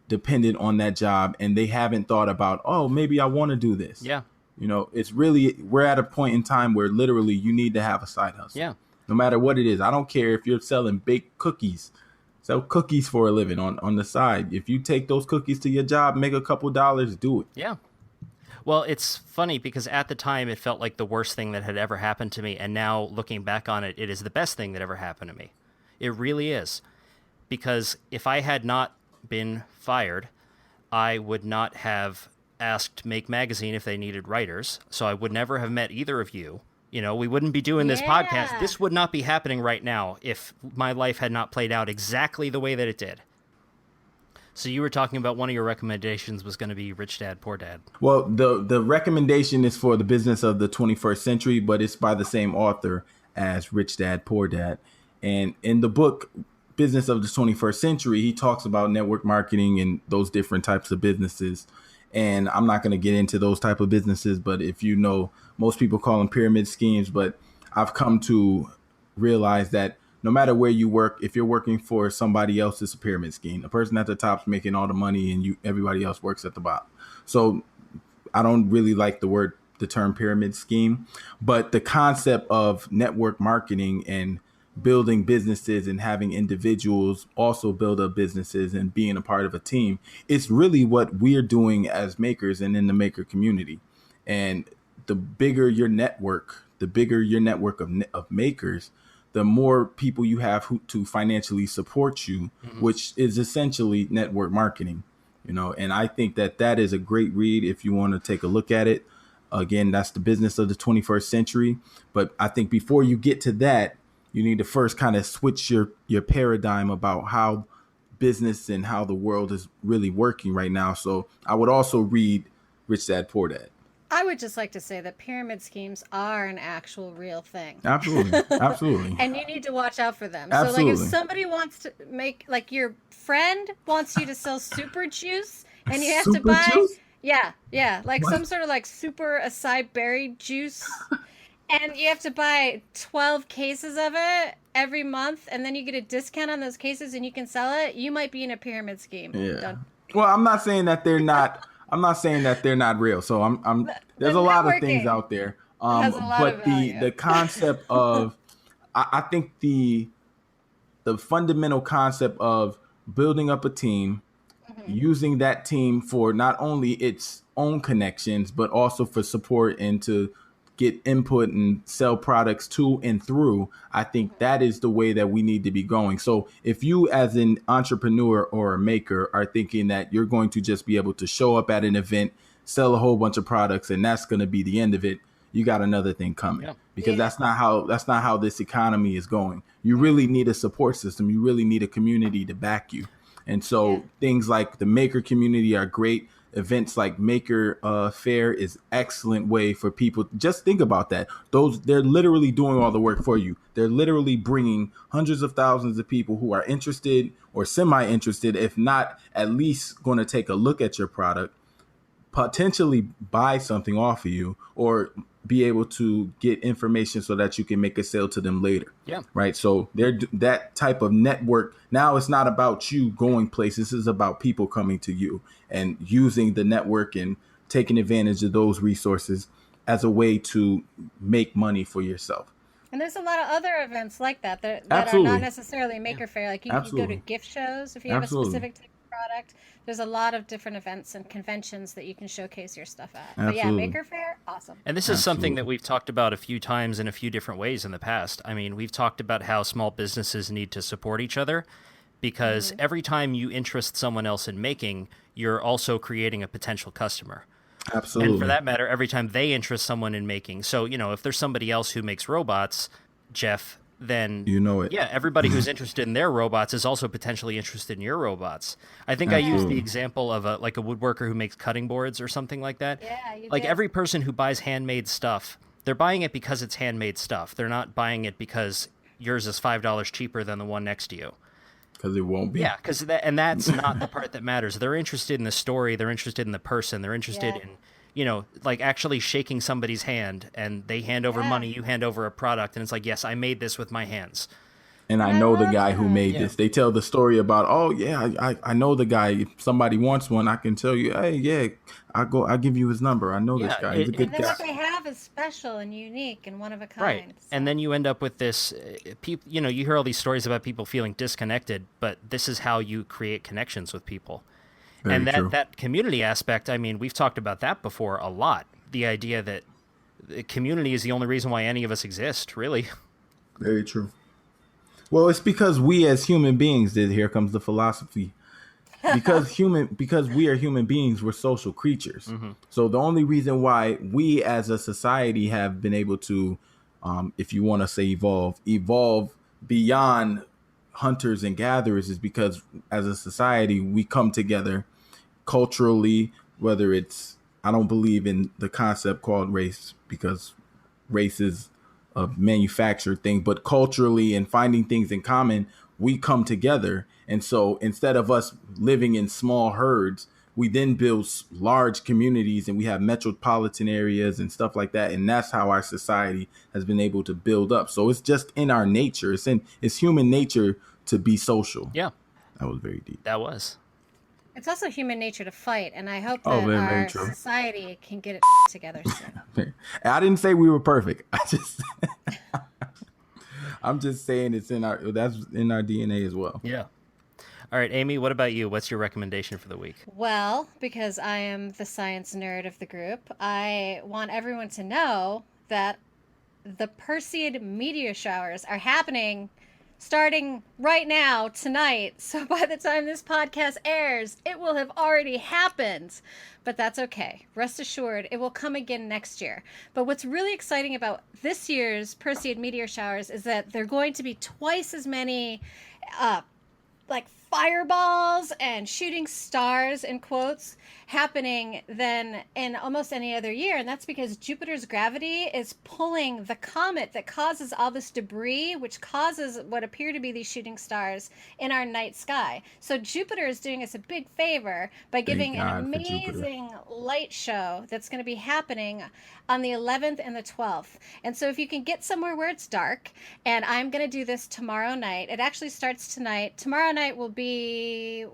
Speaker 2: dependent on that job. And they haven't thought about, oh, maybe I want to do this.
Speaker 1: Yeah.
Speaker 2: It's really, we're at a point in time where literally you need to have a side hustle.
Speaker 1: Yeah.
Speaker 2: No matter what it is. I don't care if you're selling baked cookies. Sell cookies for a living on the side. If you take those cookies to your job, make a couple dollars, do it.
Speaker 1: Yeah. Well, it's funny because at the time it felt like the worst thing that had ever happened to me. And now looking back on it, it is the best thing that ever happened to me. It really is. Because if I had not been fired, I would not have asked Make Magazine if they needed writers. So I would never have met either of you. We wouldn't be doing this podcast. This would not be happening right now if my life had not played out exactly the way that it did. So you were talking about one of your recommendations was going to be Rich Dad, Poor Dad.
Speaker 2: Well, the recommendation is for the business of the 21st century, but it's by the same author as Rich Dad, Poor Dad. And in the book, Business of the 21st Century, he talks about network marketing and those different types of businesses. And I'm not going to get into those type of businesses, but if you know, most people call them pyramid schemes, but I've come to realize that no matter where you work, if you're working for somebody else, it's a pyramid scheme. The person at the top's making all the money and everybody else works at the bottom. So I don't really like the term pyramid scheme, but the concept of network marketing and building businesses and having individuals also build up businesses and being a part of a team, it's really what we're doing as makers and in the maker community. And the bigger your network of makers, the more people you have to financially support you, which is essentially network marketing, and I think that is a great read if you want to take a look at it. Again, that's the Business of the 21st Century. But I think before you get to that, you need to first kind of switch your paradigm about how business and how the world is really working right now. So I would also read Rich Dad, Poor Dad.
Speaker 3: I would just like to say that pyramid schemes are an actual real thing.
Speaker 2: Absolutely. Absolutely.
Speaker 3: And you need to watch out for them.
Speaker 2: Absolutely.
Speaker 3: So like if somebody wants to make, like your friend wants you to sell super juice and you have to buy
Speaker 2: juice?
Speaker 3: Yeah. Like
Speaker 2: What?
Speaker 3: some sort of like super acai berry juice. And you have to buy 12 cases of it every month, and then you get a discount on those cases and you can sell it. You might be in a pyramid scheme.
Speaker 2: Yeah.
Speaker 3: Don't
Speaker 2: Well, I'm not saying that they're not. I'm not saying that they're not real. So
Speaker 3: The
Speaker 2: there's a lot of things
Speaker 3: networking
Speaker 2: out there.
Speaker 3: has a lot of
Speaker 2: But
Speaker 3: value.
Speaker 2: the concept of I think the fundamental concept of building up a team,
Speaker 3: Mhm.
Speaker 2: using that team for not only its own connections, but also for support and to get input and sell products to and through. I think that is the way that we need to be going. So if you as an entrepreneur or a maker are thinking that you're going to just be able to show up at an event, sell a whole bunch of products, and that's going to be the end of it, you got another thing coming,
Speaker 1: Yeah.
Speaker 2: because
Speaker 3: Yeah.
Speaker 2: that's not how this economy is going. You really need a support system. You really need a community to back you. And
Speaker 3: Yeah.
Speaker 2: so things like the maker community are great. Events like Maker Fair is excellent way for people. Just think about that. They're literally doing all the work for you. They're literally bringing hundreds of thousands of people who are interested or semi-interested, if not at least going to take a look at your product, potentially buy something off of you, or be able to get information so that you can make a sale to them later.
Speaker 1: Yeah.
Speaker 2: Right. So they're that type of network. Now it's not about you going places. This is about people coming to you and using the network and taking advantage of those resources as a way to make money for yourself.
Speaker 3: And there's a lot of other events like that are not
Speaker 2: Absolutely.
Speaker 3: necessarily maker fair. Like you can go to
Speaker 2: Absolutely.
Speaker 3: gift shows if you have a
Speaker 2: Absolutely.
Speaker 3: specific type of product. There's a lot of different events and conventions that you can showcase your stuff at. But yeah,
Speaker 2: Absolutely.
Speaker 3: maker fair, awesome.
Speaker 1: And this is something that
Speaker 2: Absolutely.
Speaker 1: we've talked about a few times in a few different ways in the past. I mean, we've talked about how small businesses need to support each other because every time you interest someone else in making, you're also creating a potential customer. And for
Speaker 2: Absolutely.
Speaker 1: that matter, every time they interest someone in making. So, if there's somebody else who makes robots, Jeff, then
Speaker 2: You know it.
Speaker 1: yeah, everybody who's interested in their robots is also potentially interested in your robots. I think I used the
Speaker 2: Absolutely.
Speaker 1: example of a woodworker who makes cutting boards or something like that.
Speaker 3: Yeah, you
Speaker 1: Like
Speaker 3: did.
Speaker 1: every person who buys handmade stuff, they're buying it because it's handmade stuff. They're not buying it because yours is $5 cheaper than the one next to you.
Speaker 2: Because it won't be.
Speaker 1: Yeah, because that's not the part that matters. They're interested in the story. They're interested in the person. They're interested
Speaker 3: Yeah.
Speaker 1: in, like actually shaking somebody's hand, and they hand over
Speaker 3: Yeah.
Speaker 1: money, you hand over a product, and it's like, yes, I made this with my hands.
Speaker 2: And I
Speaker 3: I
Speaker 2: know the
Speaker 3: love
Speaker 2: guy who
Speaker 3: that.
Speaker 2: made
Speaker 1: Yeah.
Speaker 2: this. They tell the story about, oh yeah, I know the guy. If somebody wants one, I can tell you, hey, yeah, I give you his number. I know this
Speaker 1: Yeah,
Speaker 2: guy. He's a good
Speaker 3: And then
Speaker 2: guy.
Speaker 3: what they have is special and unique and one of a
Speaker 1: Right.
Speaker 3: kind. So-
Speaker 1: And then you end up with this, people, you hear all these stories about people feeling disconnected, but this is how you create connections with people.
Speaker 2: Very
Speaker 1: And
Speaker 2: true.
Speaker 1: that community aspect, I mean, we've talked about that before a lot. The idea that the community is the only reason why any of us exist, really.
Speaker 2: Very true. Well, it's because we as human beings did. Here comes the philosophy. Because we are human beings, we're social creatures. So the only reason why we as a society have been able to, if you want to say evolve beyond hunters and gatherers, is because as a society we come together culturally. Whether it's, I don't believe in the concept called race, because race is a manufactured thing, but culturally and finding things in common, we come together. And so instead of us living in small herds, we then build large communities, and we have metropolitan areas and stuff like that. And that's how our society has been able to build up. So it's just in our nature. It's human nature to be social.
Speaker 1: Yeah,
Speaker 2: That was very deep.
Speaker 1: that was.
Speaker 3: It's also human nature to fight, and I hope
Speaker 2: Oh,
Speaker 3: that
Speaker 2: very
Speaker 3: our
Speaker 2: true.
Speaker 3: society can get it together soon.
Speaker 2: I didn't say we were perfect. I'm just saying that's in our DNA as well.
Speaker 1: Yeah. All right, Amy, what about you? What's your recommendation for the week?
Speaker 3: Well, because I am the science nerd of the group, I want everyone to know that the Perseid meteor showers are happening starting right now, tonight. So by the time this podcast airs, it will have already happened. But that's okay. Rest assured, it will come again next year. But what's really exciting about this year's Perseid meteor showers is that they're going to be twice as many like fireballs and shooting stars in quotes happening than in almost any other year. And that's because Jupiter's gravity is pulling the comet that causes all this debris, which causes what appear to be these shooting stars in our night sky. So Jupiter is doing us a big favor by giving an
Speaker 2: God for Jupiter.
Speaker 3: amazing light show that's going to be happening on the 11th and the 12th. And so if you can get somewhere where it's dark, and I'm going to do this tomorrow night. It actually starts tonight. Tomorrow night will be,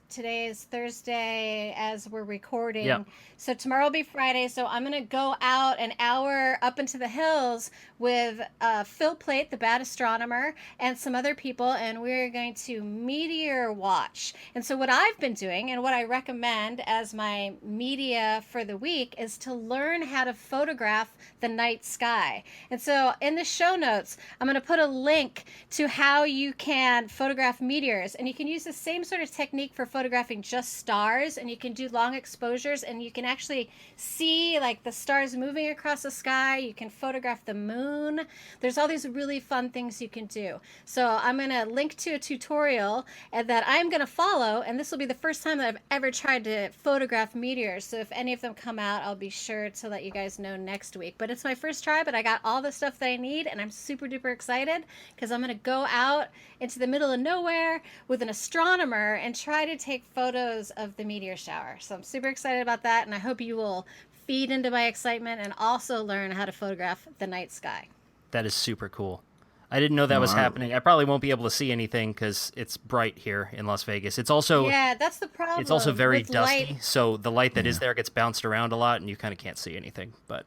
Speaker 3: today is Thursday as we're recording.
Speaker 1: Yep.
Speaker 3: So tomorrow will be Friday. So I'm going to go out an hour up into the hills with Phil Plait, the bad astronomer, and some other people, and we're going to meteor watch. And so what I've been doing and what I recommend as my media for the week is to learn how to photograph the night sky. And so in the show notes, I'm going to put a link to how you can photograph meteors, and you can use the same sort of technique for photographing just stars, and you can do long exposures, and you can actually see like the stars moving across the sky. You can photograph the moon. There's all these really fun things you can do. So I'm going to link to a tutorial that I'm going to follow, and this will be the first time that I've ever tried to photograph meteors. So if any of them come out, I'll be sure to let you guys know next week. But it's my first try, but I got all the stuff that I need, and I'm super duper excited because I'm going to go out into the middle of nowhere with an astronomer and try to take photos of the meteor shower. So I'm super excited about that, and I hope you will feed into my excitement and also learn how to photograph the night sky.
Speaker 1: That is super cool. I didn't know that was happening. I probably won't be able to see anything because it's bright here in Las Vegas. It's also
Speaker 3: that's the problem.
Speaker 1: It's also very
Speaker 3: with
Speaker 1: dusty,
Speaker 3: light.
Speaker 1: so the light that is there gets bounced around a lot, and you kind of can't see anything. But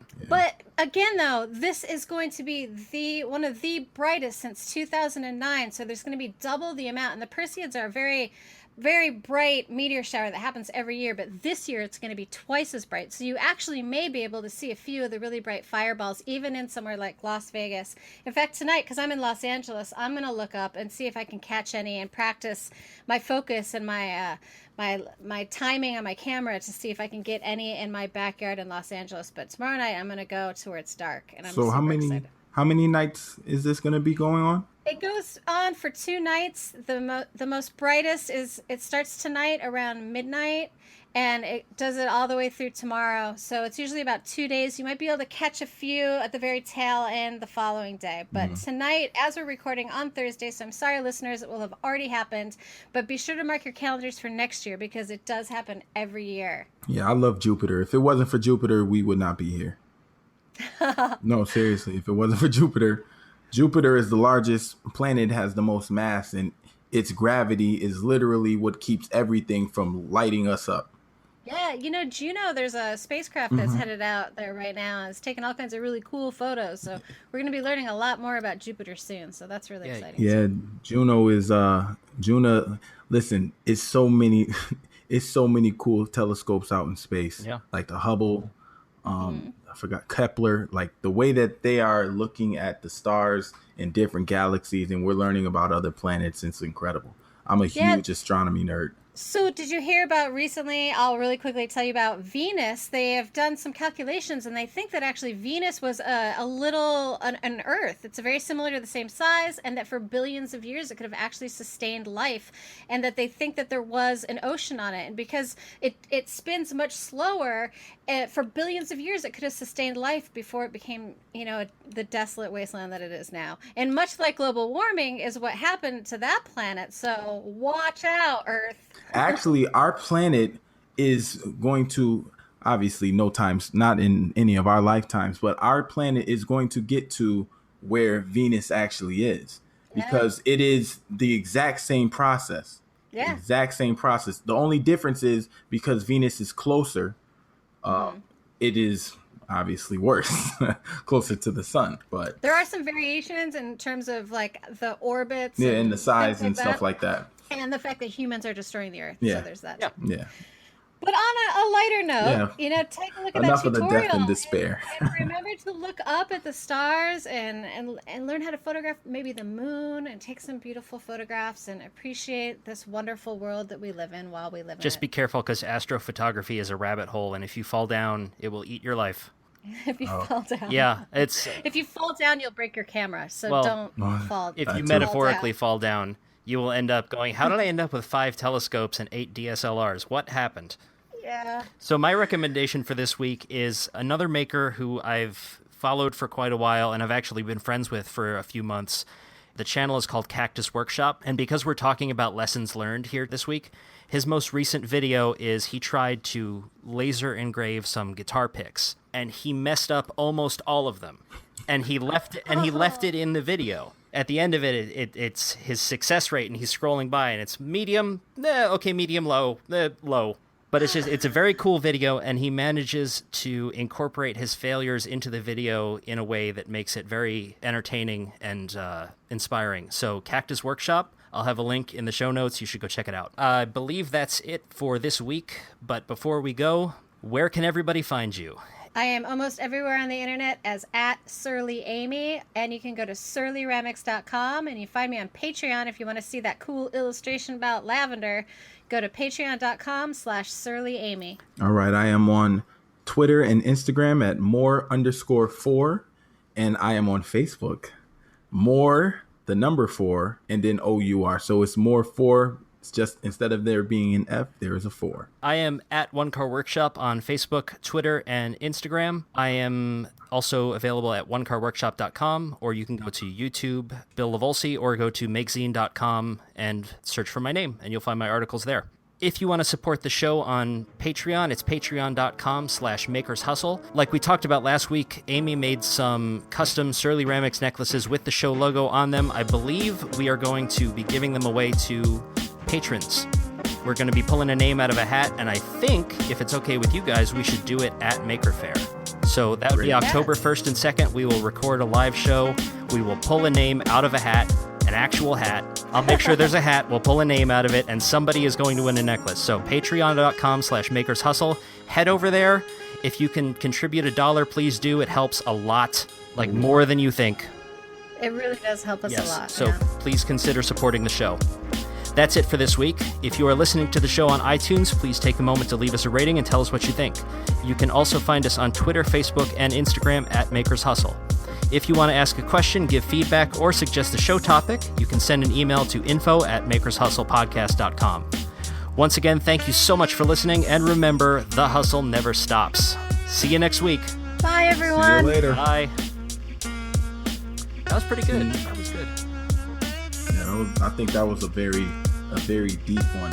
Speaker 3: again, though, this is going to be one of the brightest since 2009. So there's going to be double the amount, and the Perseids are a very, very bright meteor shower that happens every year, but this year it's going to be twice as bright. So you actually may be able to see a few of the really bright fireballs, even in somewhere like Las Vegas. In fact, tonight, because I'm in Los Angeles, I'm going to look up and see if I can catch any and practice my focus and my timing on my camera to see if I can get any in my backyard in Los Angeles. But tomorrow night I'm going to go to where it's dark, and I'm
Speaker 2: so
Speaker 3: super excited.
Speaker 2: How many nights is this going to be going on?
Speaker 3: It goes on for 2 nights. The most brightest it starts tonight around midnight, and it does it all the way through tomorrow. So it's usually about 2 days. You might be able to catch a few at the very tail end the following day. But tonight, as we're recording on Thursday, so I'm sorry, listeners, it will have already happened. But be sure to mark your calendars for next year because it does happen every year.
Speaker 2: Yeah, I love Jupiter. If it wasn't for Jupiter, we would not be here. No, seriously. If it wasn't for Jupiter is the largest planet, has the most mass, and its gravity is literally what keeps everything from lighting us up.
Speaker 3: Yeah, Juno, there's a spacecraft that's headed out there right now. And it's taking all kinds of really cool photos. So we're going to be learning a lot more about Jupiter soon. So that's really exciting.
Speaker 2: Yeah, Juno is Juno. Listen, it's so many cool telescopes out in space. Yeah, like the Hubble. I forgot Kepler. Like the way that they are looking at the stars in different galaxies, and we're learning about other planets. It's incredible. I'm a huge astronomy nerd.
Speaker 3: So did you hear about recently, I'll really quickly tell you about Venus. They have done some calculations, and they think that actually Venus was an Earth. It's very similar to the same size, and that for billions of years it could have actually sustained life, and that they think that there was an ocean on it. And because it spins much slower, for billions of years it could have sustained life before it became, the desolate wasteland that it is now. And much like global warming is what happened to that planet. So watch out, Earth.
Speaker 2: Actually, our planet is going to, obviously not in any of our lifetimes, but our planet is going to get to where Venus actually is, because it is the exact same process. Yeah. Exact same process. The only difference is because Venus is closer, it is obviously worse, closer to the sun. But
Speaker 3: there are some variations in terms of like the orbits.
Speaker 2: Yeah, and the size and stuff like that.
Speaker 3: And the fact that humans are destroying the Earth.
Speaker 2: Yeah.
Speaker 3: So there's that.
Speaker 2: Yeah.
Speaker 3: But on a lighter note, take a look at that tutorial. Enough of the death and
Speaker 2: despair.
Speaker 3: And remember to look up at the stars and learn how to photograph maybe the moon and take some beautiful photographs and appreciate this wonderful world that we live in while we live in it.
Speaker 1: Just be careful because astrophotography is a rabbit hole, and if you fall down, it will eat your life.
Speaker 3: If you fall down.
Speaker 1: Yeah, it's...
Speaker 3: If you fall down, you'll break your camera, so don't fall.
Speaker 1: If you metaphorically fall down, you will end up going, how did I end up with 5 telescopes and 8 DSLRs? What happened?
Speaker 3: Yeah.
Speaker 1: So my recommendation for this week is another maker who I've followed for quite a while and I've actually been friends with for a few months. The channel is called Cactus Workshop, and because we're talking about lessons learned here this week, his most recent video is he tried to laser engrave some guitar picks, and he messed up almost all of them. And he left it in the video. at the end of it's his success rate, and he's scrolling by, and it's medium, okay, medium, low, low. But it's a very cool video, and he manages to incorporate his failures into the video in a way that makes it very entertaining and inspiring. So Cactus Workshop, I'll have a link in the show notes. You should go check it out. I believe that's it for this week. But before we go, where can everybody find you?
Speaker 3: I am almost everywhere on the internet as @surly-amy, and you can go to surly-ramics.com, and you find me on Patreon if you want to see that cool illustration about lavender. Go to patreon.com/surly-amy.
Speaker 2: All right, I am on Twitter and Instagram at more_4, and I am on Facebook, more, the number 4, and then OUR. So it's more 4. It's just instead of there being an F, there is a 4.
Speaker 1: I am at One Car Workshop on Facebook, Twitter, and Instagram. I am also available at onecarworkshop.com, or you can go to YouTube, Bill Lavolsi, or go to magazine.com and search for my name, and you'll find my articles there. If you want to support the show on Patreon, it's patreon.com/makershustle. Like we talked about last week, Amy made some custom surly-ramics necklaces with the show logo on them. I believe we are going to be giving them away to patrons. We're going to be pulling a name out of a hat, and I think, if it's okay with you guys, we should do it at Maker Faire. So that would be October 1st and 2nd. We will record a live show. We will pull a name out of a hat, an actual hat. I'll make sure there's a hat. We'll pull a name out of it, and somebody is going to win a necklace. So patreon.com/makershustle. Head over there. If you can contribute $1, please do. It helps a lot, like more than you think.
Speaker 3: It really does help us a lot.
Speaker 1: So please consider supporting the show. That's it for this week. If you are listening to the show on iTunes, please take a moment to leave us a rating and tell us what you think. You can also find us on Twitter, Facebook, and Instagram at Makers Hustle. If you want to ask a question, give feedback, or suggest a show topic, you can send an email to info@makershustlepodcast.com. Once again, thank you so much for listening, and remember, the hustle never stops. See you next week.
Speaker 3: Bye, everyone.
Speaker 2: See you later.
Speaker 1: Bye. That was pretty good. That was good.
Speaker 2: Yeah, I think that was a very deep one.